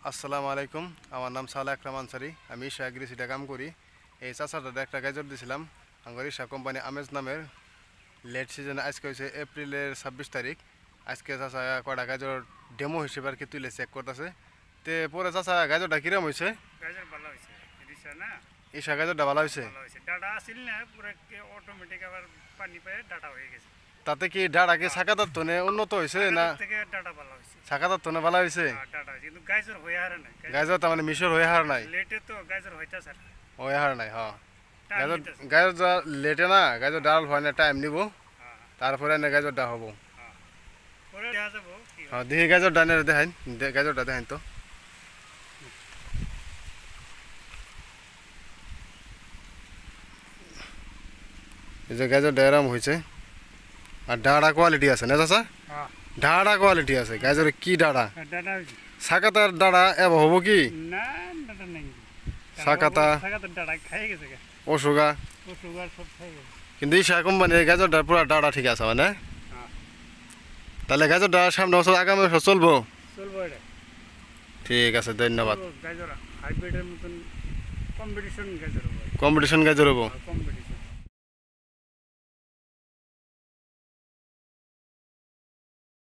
আসসালামু আলাইকুম। আমার নাম সালা আকরাম আনসারি। আমি ঈশা এগ্রিসিটা কাম করি। এই চাচাটা একটা গাজর দিয়েছিলাম আমার ঈশা কোম্পানি আমেজ নামের। লেট সিজনে আজকে হয়েছে এপ্রিলের 26 তারিখ। আজকে চাচা কয়টা গাজর ডেমো হিসেবে আর কি তুলে চেক করতেছে। তে পরে চাচা গাজরটা কিরম হয়েছে? গাজর ভালো হয়েছে দিশা না ঈশা গাজরটা ভালো হয়েছে। ভালো হয়েছে ডাটা আসিল না পুরো অটোমেটিক আবার পানি পায়ে ডাটা হয়ে গেছে। তাতে কি ডাটা কি শাখাতার তনে উন্নত হয়েছে না থেকে ডাটা ভালো হয়েছে? শাখাতার তনে ভালো হয়েছে? ডাটা হয়েছে কিন্তু গাজর হয়ে হারে নাই। গাজর তার মানে মিশর হয়ে হার নাই, লেটে তো গাজর হইতা স্যার হয়ে হার নাই। হ্যাঁ, টাইম গাজর নিতেছে। গাজর লেটে না, গাজর ডাল হয় না, টাইম নিব, হ্যাঁ তারপরে না গাজরটা হবো। হ্যাঁ পরে দেখা যাবো কি হয়। হ্যাঁ, দেখি গাজরটা নিয়ে দেখাইন, গাজরটা দেখাইন তো। এই যে গাজরটা এরম হয়েছে, আর ডাঁড়া কোয়ালিটি আছে না চাচা? হ্যাঁ ডাঁড়া কোয়ালিটি আছে গাজরের। কি ডাঁড়া? ডাটা হয়েছে শাকাতার ডাঁড়া এব হবো কি? না ডাটা নেই শাকাতা শাকাতা ডাটা খাই গেছে অসুগা, ও সুগার সব খাই গেছে। কিন্তু ঈশা কোম্পানির গাজরটা পুরো ডাঁড়া ঠিক আছে মানে। হ্যাঁ তাহলে গাজরটা সামনে বছর আগামী বছর চলবো। চলবো এটা ঠিক আছে, ধন্যবাদ। গাজর হাইব্রিডের মতন কম্পিটিশন গাজর কম্পিটিশন গাজর হবো। কম্পিটিশন